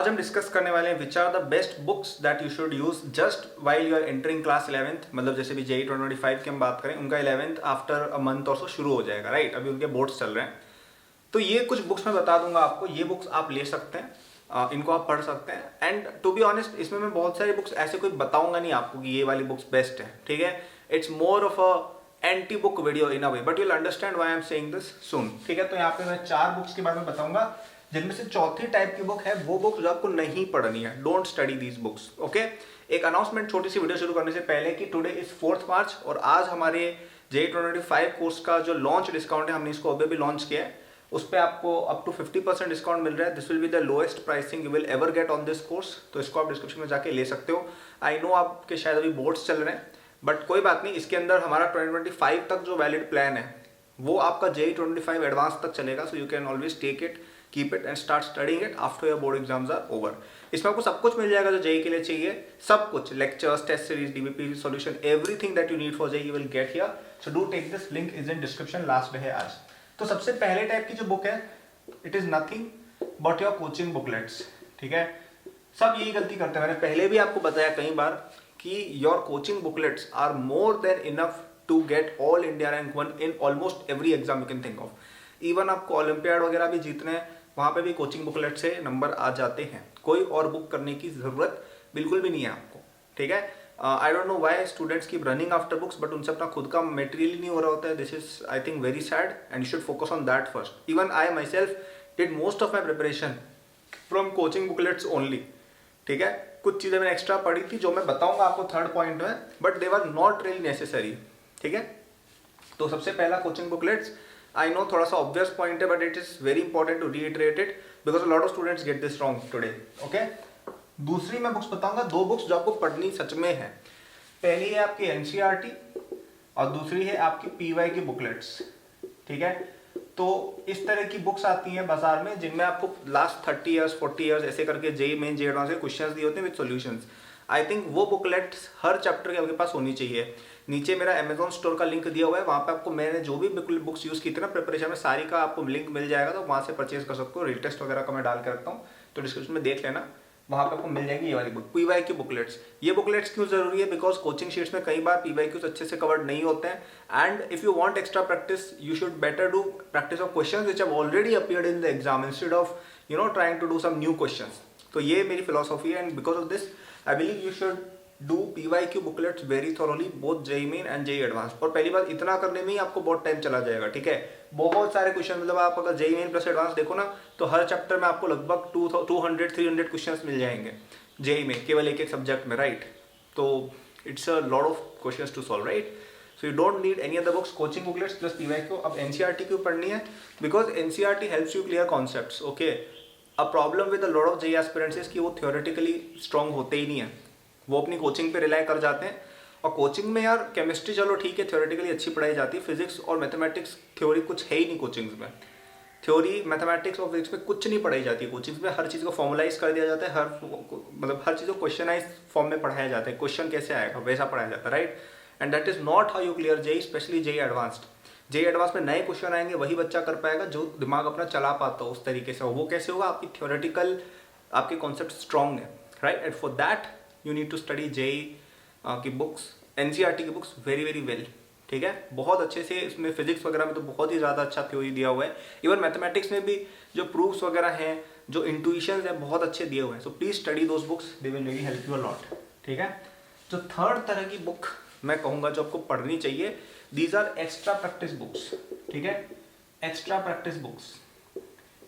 आज हम डिस्कस करने वाले हैं which are the best books that you should use just while you are entering class 11th। मतलब जैसे भी जेई 2025 की हम बात करें, उनका 11th आफ्टर अ मंथ और सो शुरू हो जाएगा, राइट। अभी उनके बोर्ड्स चल रहे हैं, तो ये कुछ बुक्स मैं बता दूंगा आपको। ये बुक्स आप ले सकते हैं, इनको आप पढ़ सकते हैं। एंड टू बी ऑनेस्ट, इसमें मैं बहुत सारी बुक्स ऐसे कोई बताऊंगा नहीं आपको कि ये वाली बुक्स बेस्ट है, ठीक है। It's more of a anti book video in a way, but you will understand why I am saying this soon, ठीक है। तो यहाँ पे मैं 4 बुक्स के बारे में बताऊंगा, जिनमें से चौथी टाइप की बुक है वो बुक जो आपको नहीं पढ़नी है। Don't study these books, okay. एक अनाउंसमेंट छोटी सी वीडियो शुरू करने से पहले कि टुडे इज 4 मार्च और आज हमारे जेई 2025 कोर्स का जो लॉन्च डिस्काउंट है, हमने इसको अभी भी लॉन्च किया है। उस पर आपको अप टू 50% डिस्काउंट मिल रहा है। This will be the lowest pricing you will ever get on this course. तो इसको आप डिस्क्रिप्शन में जाके ले सकते हो। आई नो आपके शायद अभी बोर्ड्स चल रहे हैं, बट कोई बात नहीं, इसके अंदर हमारा 2025 तक जो वैलिड प्लान है वो आपका जेई 25 एडवांस तक चलेगा। So you can always take it, keep it and start studying it after your board exams are over. इसमें आपको सब कुछ मिल जाएगा जो जेई के लिए चाहिए, सब कुछ, lectures, test series, DPP solution, everything that you need for JEE you will get here. So do take this, link is in description, last day है आज। तो सबसे पहले टाइप की जो बुक है, it is nothing but your coaching booklets, ठीक है। सब यही गलती करते हैं, मैंने पहले भी आपको बताया कई बार कि your coaching booklets are more than enough to get all India rank 1 in almost every exam you can think of. Even आपको ओलंपियाड वगैरह भी जीतने हैं, वहां पे भी कोचिंग बुकलेट से नंबर आ जाते हैं। कोई और बुक करने की जरूरत बिल्कुल भी नहीं है आपको, ठीक है। I don't know why students keep running after books, but उनसे अपना खुद का मटेरियल ही नहीं हो रहा होता है। This is I think very sad and you should focus on that first. Even I my self did most of my preparation from coaching booklets only, ठीक है। कुछ चीजें मैंने एक्स्ट्रा पढ़ी थी जो मैं बताऊंगा आपको थर्ड पॉइंट में, but they were not really necessary, ठीक है। तो सबसे पहला कोचिंग बुकलेट्स, आई नो थोड़ा सा ऑब्वियस पॉइंट है, but it is very important to reiterate it because lot of students get this wrong today, okay. दूसरी मैं बुक्स बताऊंगा, 2 बुक्स जो आपको पढ़नी सच में है। पहली है आपकी एनसीईआरटी और दूसरी है आपकी पीवाई की बुकलेट्स, ठीक है। तो इस तरह की बुक्स आती हैं बाजार में जिनमें आपको लास्ट 30 ईयर्स 40 ईयर्स ऐसे करके जेई मेन जेई एडवांस के क्वेश्चंस दिए होते हैं विद सॉल्यूशंस। आई थिंक वो बुकलेट्स हर चैप्टर के आपके पास होनी चाहिए। नीचे मेरा अमेजॉन स्टोर का लिंक दिया हुआ है, वहाँ पे आपको मैंने जो भी बुक्स यूज की थी ना प्रिपरेशन में, सारी का आपको लिंक मिल जाएगा, तो वहाँ से परचेज कर सकते हो। रीटेस्ट वगैरह का मैं डाल के रखता हूँ, तो डिस्क्रिप्शन में देख लेना, वहाँ पे आपको मिल जाएगी ये वाली बुक, पीवाई की बुकलेट्स। ये बुकलेट्स क्यों जरूरी है? बिकॉज कोचिंग शीट्स में कई बार पीवाई क्यूज अच्छे से कवर्ड नहीं होते हैं, and if you want extra practice you should better do practice of questions which have already appeared in the exam instead of trying to do some new questions. तो ये मेरी philosophy है, and because of this I believe you should do PYQ booklets very thoroughly, both JEE main and JEE advance. और पहली बात, इतना करने में ही आपको बहुत टाइम चला जाएगा, ठीक है। बहुत सारे क्वेश्चन, मतलब आप अगर जेई मेन प्लस एडवांस देखो ना, तो हर चैप्टर में आपको लगभग 200-300 क्वेश्चन मिल जाएंगे जेई में, केवल एक सब्जेक्ट में, राइट। तो it's a lot of questions to solve, right. So you don't need any other books, coaching booklets plus PYQ. अब एनसीईआरटी क्यों पढ़नी है? Because NCERT helps you clear concepts, okay. A problem with a lot of JEE aspirants is कि वो theoretically strong होते ही नहीं है, वो अपनी कोचिंग पे रिलाई कर जाते हैं। और कोचिंग में यार केमिस्ट्री चलो ठीक है, थ्योरेटिकली अच्छी पढ़ाई जाती है, फिजिक्स और मैथमेटिक्स थ्योरी कुछ है ही नहीं कोचिंग्स में। थ्योरी मैथमेटिक्स और फिजिक्स में कुछ नहीं पढ़ाई जाती है कोचिंग्स में। हर चीज़ को फॉर्मलाइज कर दिया जाता है, हर चीज़ को क्वेश्चनाइज फॉर्म में पढ़ाया जाता है, क्वेश्चन कैसे आएगा वैसा पढ़ाया जाता है, right. And that is not how you clear JEE, specially JEE advanced. JEE advance में नए क्वेश्चन आएंगे, वही बच्चा कर पाएगा जो दिमाग अपना चला पाता हो उस तरीके से। वो कैसे होगा? आपकी थ्योरेटिकल आपके कॉन्सेप्ट स्ट्रॉन्ग है, right. And for that you need to study JEE की बुक्स, एनसीईआरटी की बुक्स वेरी वेरी वेल, ठीक है। बहुत अच्छे से इसमें फिजिक्स वगैरह में तो बहुत ही ज़्यादा अच्छा थ्योरी दिया हुआ है। इवन मैथमेटिक्स में भी जो प्रूफ्स वगैरह हैं, जो इंट्यूशंस हैं, बहुत अच्छे दिए हुए हैं। So please study those books, they will really help you a lot, ठीक है। जो थर्ड तरह की बुक मैं कहूँगा जो आपको पढ़नी चाहिए, these are extra practice books, ठीक है। एक्स्ट्रा प्रैक्टिस बुक्स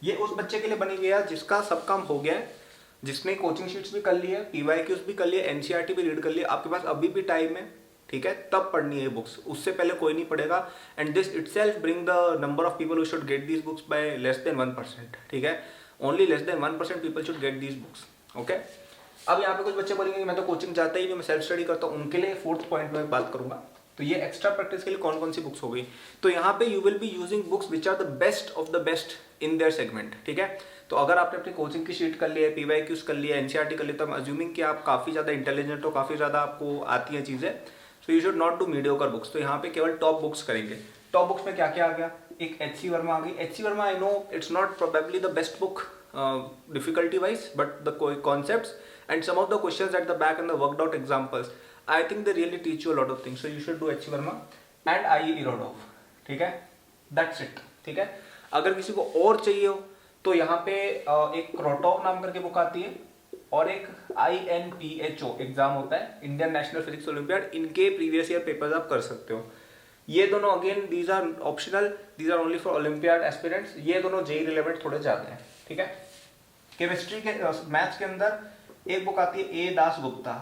ये उस बच्चे के लिए बनी गई है जिसका सब काम हो गया है, जिसने कोचिंग शीट्स भी कर ली है, पीवाईक्यूज भी कर लिए, एनसीईआरटी भी रीड कर लिया, आपके पास अभी भी टाइम है, ठीक है। तब पढ़नी है बुक्स, उससे पहले कोई नहीं पढ़ेगा। And this itself bring the number of people who should get these books by less than 1%, ठीक है। Only less than 1% people should get these books, okay. अब यहाँ पे कुछ बच्चे बोलेंगे मैं तो कोचिंग जाता ही नहीं, मैं सेल्फ स्टडी करता हूँ, उनके लिए फोर्थ पॉइंट में बात करूंगा। तो ये एक्स्ट्रा प्रैक्टिस के लिए कौन कौन सी बुक्स हो गई? तो यहाँ पे you will be using books which are the best of the best in their segment, ठीक है। तो अगर आपने अपनी कोचिंग की शीट कर ली है, पीवाईक्यूज कर लिया, एनसीईआरटी कर लिया, तो I'm assuming कि आप काफ़ी ज़्यादा इंटेलिजेंट हो, काफ़ी ज़्यादा आपको आती हैं चीज़ें। So you should not do mediocre books. तो यहाँ पे केवल टॉप बुक्स करेंगे। टॉप बुक्स में क्या क्या आ गया? एक एच सी वर्मा आ गई। H C Verma I know it's not probably the best book difficulty wise, but the concepts and some of the questions at the back and the worked out examples, I think they really teach you a lot of things. So you should do HC Verma and IE Irodov. ठीक है, that's it. ठीक है, अगर किसी को और चाहिए हो तो यहाँ पे एक क्रोटोव नाम करके बुक आती है और एक INPHO एग्जाम होता है, इंडियन नेशनल फिजिक्स ओलंपियाड, इनके प्रीवियस ईयर पेपर्स आप कर सकते हो। ये दोनों again these are optional, these are only for olympiad aspirants. ये दोनों जेई रिलेवेंट थोड़े ज्यादा हैं। ठीक है, केमिस्ट्री के मैथ्स के अंदर एक बुक आती है A Das Gupta.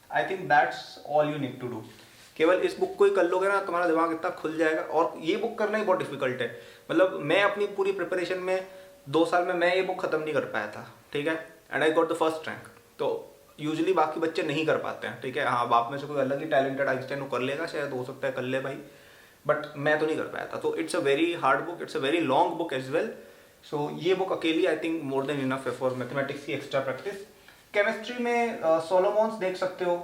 I think that's all you need to do. केवल इस बुक को ही कर लोगे ना, तुम्हारा दिमाग इतना खुल जाएगा। और ये बुक करना ही बहुत डिफिकल्ट है। मतलब मैं अपनी पूरी प्रिपरेशन में 2 साल में मैं ये बुक खत्म नहीं कर पाया था। ठीक है, and I got the first rank. तो यूजुअली बाकी बच्चे नहीं कर पाते हैं। ठीक है, हाँ, अब आप में से कोई अलग ही टैलेंटेड आइंस्टाइन कर लेगा, शायद हो सकता है कर ले भाई, बट मैं तो नहीं कर पाया था। तो it's a very hard book, it's a very long book as well. So ये बुक अकेली I think more than enough है फॉर मैथमेटिक्स की एक्स्ट्रा प्रैक्टिस। केमिस्ट्री में सोलोमॉन्स देख सकते हो,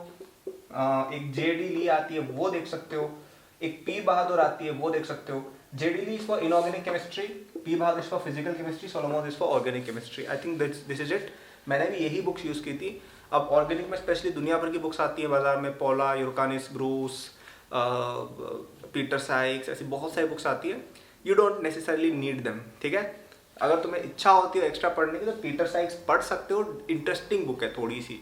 एक जेडी ली आती है वो देख सकते हो, एक पी बहादुर आती है वो देख सकते हो। JD Lee is for inorganic chemistry, P Bahadur is for physical chemistry, Solomons is for organic chemistry. I think this is it. मैंने भी यही बुक्स यूज की थी। अब ऑर्गेनिक में स्पेशली दुनिया भर की बुक्स आती है बाजार में, पोला, यूरकानिस, ब्रूस, पीटर साइक्स, ऐसी बहुत सारी बुक्स आती है। You don't necessarily need them. ठीक है, अगर तुम्हें इच्छा होती है एक्स्ट्रा पढ़ने की तो पीटर साइक्स पढ़ सकते हो, इंटरेस्टिंग बुक है थोड़ी सी।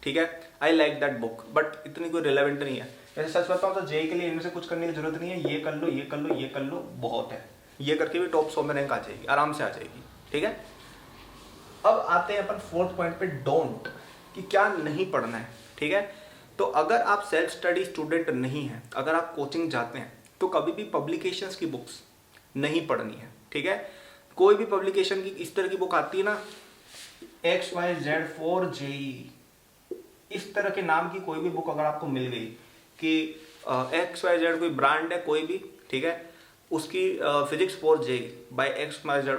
ठीक है, I like that book, but इतनी कोई रिलेवेंट नहीं है। वैसे सच बताऊं तो जेई के लिए इनमें से कुछ करने की जरूरत नहीं है। ये कर लो, ये कर लो, ये कर लो, बहुत है। ये करके भी टॉप 100 में रैंक आ जाएगी, आराम से आ जाएगी। ठीक है, अब आते हैं अपन 4th पॉइंट पे, डोंट, कि क्या नहीं पढ़ना है। ठीक है, तो अगर आप सेल्फ स्टडी स्टूडेंट नहीं हैं, अगर आप कोचिंग जाते हैं, तो कभी भी पब्लिकेशंस की बुक्स नहीं पढ़नी है। ठीक है, कोई भी पब्लिकेशन की इस तरह की बुक आती है ना, XYZ for JEE, इस तरह के नाम की कोई भी बुक अगर आपको मिल गई कि XYZ कोई ब्रांड है कोई भी, ठीक है, उसकी physics for JEE by XYZ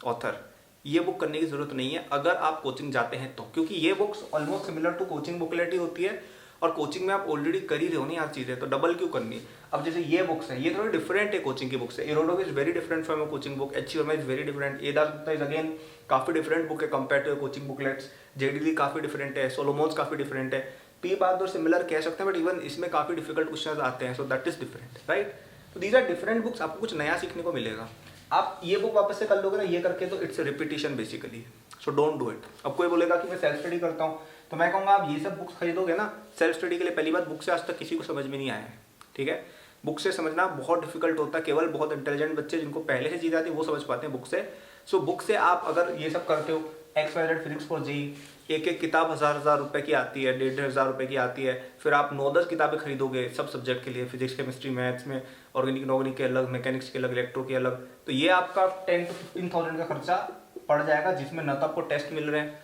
author, ये बुक करने की जरूरत नहीं है अगर आप कोचिंग जाते हैं तो, क्योंकि ये books almost similar to coaching booklet ही होती है और कोचिंग में आप ऑलरेडी कर ही रहे हो ना यार चीजें, तो डबल क्यों करनी। अब जैसे ये बुक्स है, ये थोड़ी डिफरेंट है कोचिंग की बुक से। Irodov is very different from a coaching book, HC Verma is very different, A Das Gupta is again काफी डिफरेंट बुक है कंपेयर टू कोचिंग बुकलेट्स, जेडीली काफी डिफरेंट है, सोलोमॉन्स काफी डिफरेंट है, पी बहादुर सिमिलर कह सकते हैं, बट इवन इसमें काफी डिफिकल्ट क्वेश्चंस आते हैं, so that is different, right. तो दीज आर डिफरेंट बुक्स, आपको कुछ नया सीखने को मिलेगा। आप ये बुक वापस से कर लोगे ना ये करके, तो it's repetition basically, so don't do it. अब कोई बोलेगा कि मैं सेल्फ स्टडी करता हूँ, तो मैं कहूँगा आप ये सब बुक्स खरीदोगे ना सेल्फ स्टडी के लिए, पहली बात बुक से आज तक किसी को समझ में नहीं आया है। ठीक है, बुक से समझना बहुत डिफिकल्ट होता है, केवल बहुत इंटेलिजेंट बच्चे जिनको पहले से चीज़ आती है वो समझ पाते हैं बुक से। सो बुक से आप अगर ये सब करते हो, XYZ फिजिक्स फॉर JEE, एक एक किताब 1000 रुपए की आती है, 1500 रुपए की आती है, फिर आप 9-10 किताबें खरीदोगे सब सब्जेक्ट के लिए, फिजिक्स, केमिस्ट्री, मैथ्स में, ऑर्गेनिक इनऑर्गेनिक के अलग, मैकेनिक्स के अलग, इलेक्ट्रो के अलग, तो ये आपका 10 to 15,000 का खर्चा पड़ जाएगा, जिसमें न तो आपको टेस्ट मिल रहे हैं,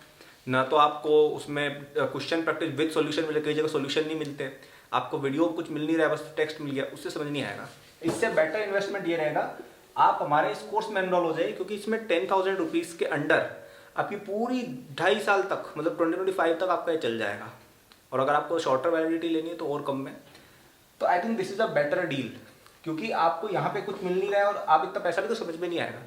ना तो आपको उसमें क्वेश्चन प्रैक्टिस विद सॉल्यूशन मिले, कई जगह सॉल्यूशन नहीं मिलते, आपको वीडियो कुछ मिल नहीं रहा है, बस टेक्स्ट मिल गया, उससे समझ नहीं आएगा। इससे बेटर इन्वेस्टमेंट ये रहेगा आप हमारे इस कोर्स में एनरोल हो जाए, क्योंकि इसमें 10,000 रुपीज़ के अंडर आपकी पूरी 2.5 साल तक, मतलब 2025 तक आपका ये चल जाएगा। और अगर आपको शॉर्टर वैलिडिटी लेनी है तो और कम में, तो आई think this is a better deal, क्योंकि आपको यहाँ पे कुछ मिल नहीं रहा है और आप इतना पैसा भी तो समझ में नहीं आएगा।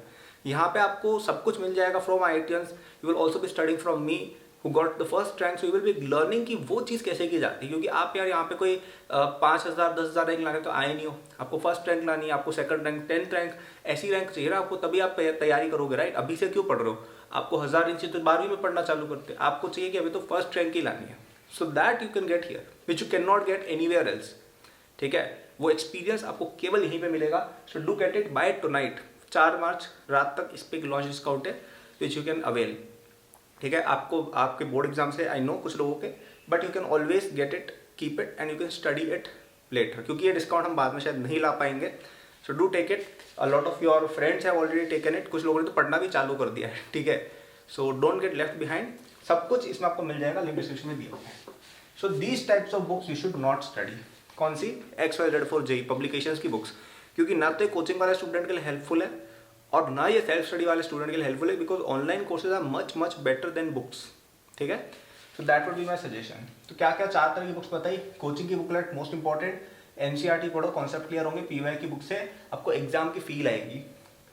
यहाँ पे आपको सब कुछ मिल जाएगा from IITians, you will also be studying from me who got the first rank, so you will be learning कि वो चीज़ कैसे की जाती है। क्योंकि आप यार यहाँ पे कोई 5,000 10,000 रैंक लाने तो आए नहीं हो, आपको फर्स्ट रैंक लानी है, आपको सेकंड रैंक, 10th रैंक, ऐसी रैंक चाहिए ना आपको, तभी आप तैयारी करोगे, राइट। अभी से क्यों पढ़ रहे हो, आपको 1000 इंच तो 12वीं में पढ़ना चालू करते, आपको चाहिए कि अभी तो फर्स्ट रैंक ही लानी है, so that you can get here which you can not gate anywhere else. ठीक है, वो एक्सपीरियंस आपको केवल यहीं पे मिलेगा, so do get it by tonight. 4 मार्च रात तक इस पे एक लॉन्च डिस्काउंट है विच यू कैन अवेल। ठीक है, आपको आपके बोर्ड एग्जाम से आई नो कुछ लोगों के, but you can always get it, keep it and you can study it later, क्योंकि ये डिस्काउंट हम बाद में शायद नहीं ला पाएंगे। So do take it, a lot of your friends have already taken it, कुछ लोगों ने तो पढ़ना भी चालू कर दिया है। ठीक है, so don't get left behind, सब कुछ इसमें आपको मिल जाएगा, लिंक डिस्क्रिप्शन में दिया हुआ है। So these types of books you should not study. कौन सी? XYZ for JEE पब्लिकेशंस की बुक्स, क्योंकि ना तो कोचिंग वाले स्टूडेंट के लिए हेल्पफुल है और ना ये सेल्फ स्टडी वाले स्टूडेंट के लिए हेल्पफुल है, because online courses are much better than books. ठीक है, so that would be my suggestion. तो क्या क्या 4 तरह की बुक्स बताई, कोचिंग की बुकलेट मोस्ट इंपॉर्टेंट, NCERT पढ़ो, कॉन्सेप्ट क्लियर होंगे, PY की बुक से आपको एग्जाम की फील आएगी।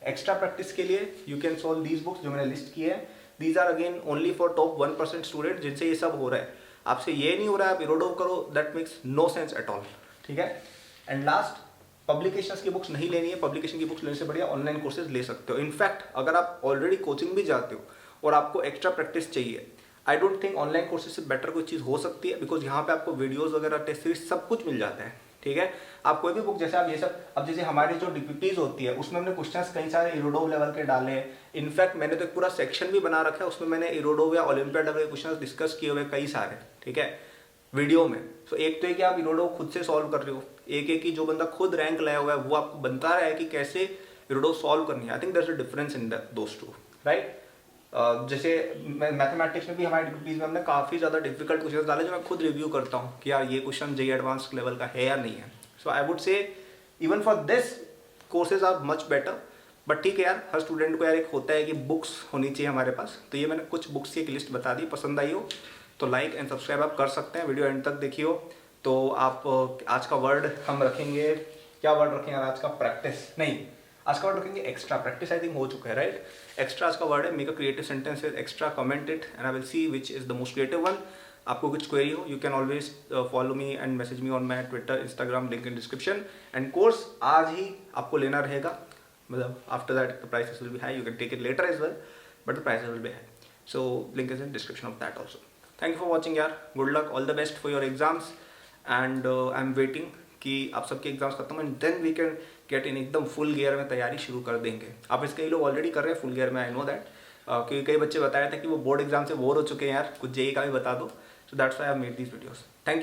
एक्स्ट्रा प्रैक्टिस के लिए you can solve these books जो मैंने लिस्ट की है, these are again only for top 1% student जिनसे ये सब हो रहा है। आपसे ये नहीं हो रहा है, आप इरोडो करो, that makes no sense at all. ठीक है। एंड लास्ट, पब्लिकेशंस की बुक्स नहीं लेनी है। पब्लिकेशन की बुक्स लेने से बढ़िया ऑनलाइन कोर्सेज ले सकते हो। इनफैक्ट अगर आप ऑलरेडी कोचिंग भी जाते हो और आपको एक्स्ट्रा प्रैक्टिस चाहिए, I don't think online courses से बेटर कोई चीज़ हो सकती है, बिकॉज यहाँ पे आपको वीडियोस वगैरह, टेस्ट सीरीज सब कुछ मिल जाता है। ठीक है। आप कोई भी बुक, जैसे आप ये सब, अब जैसे हमारी जो डीपीपीज होती है उसमें हमने क्वेश्चंस कई सारे इरोडो लेवल के डाले हैं। इनफैक्ट मैंने तो एक पूरा सेक्शन भी बना रखा है, उसमें मैंने इरोडो या ओलंपियाड लेवल के क्वेश्चंस डिस्कस किए हुए कई सारे। ठीक है, वीडियो में। सो एक तो है कि आप इरोडो खुद से सॉल्व कर रहे हो, एक है कि जो बंदा खुद रैंक लाया हुआ है वो आपको बनता रहा है कि कैसे इरोडो सॉल्व करनी है। I think there is a difference in those two, right. जैसे मैथमेटिक्स में भी हमारे डीपीपीज में हमने काफ़ी ज़्यादा डिफिकल्ट क्वेश्चन डाले जो मैं खुद रिव्यू करता हूँ कि यार ये क्वेश्चन जेईई एडवांस लेवल का है या नहीं है। So I would say even for this courses are much better. But ठीक है यार, हर स्टूडेंट को यार एक होता है कि बुक्स होनी चाहिए हमारे पास। तो ये मैंने कुछ बुक्स की एक लिस्ट बता दी, पसंद आई हो तो लाइक एंड सब्सक्राइब आप कर सकते हैं। वीडियो एंड तक देखिए। तो आप आज का वर्ड हम रखेंगे, क्या वर्ड रखेंगे यार आज का? प्रैक्टिस नहीं, आज का वर्ड रखेंगे एक्स्ट्रा। प्रैक्टिस आई थिंक हो चुका है, राइट। एक्स्ट्रा आज का वर्ड है, make a creative sentence with extra, comment it and I will see which is the most creative one. आपको कुछ क्वेरी हो, you can always follow me and message me on my Twitter, Instagram, link in description. And course आज ही आपको लेना रहेगा, मतलब after that the prices will be high, you can take it later as well, but the prices will be high. So link is in description of that also. Thank you for watching यार, good luck, all the best for your exams and I am waiting कि आप सबके exams खत्म and then we can get in एकदम full gear में तैयारी शुरू कर देंगे। आप इसके लोग ऑलरेडी कर रहे हैं फुल गियर में, आई नो दैट, क्योंकि कई बच्चे बता रहे थे कि वो बोर्ड एग्जाम से बोर हो चुके हैं यार, कुछ जेईई का भी बता दो। So that's why I have made these videos. Thank you.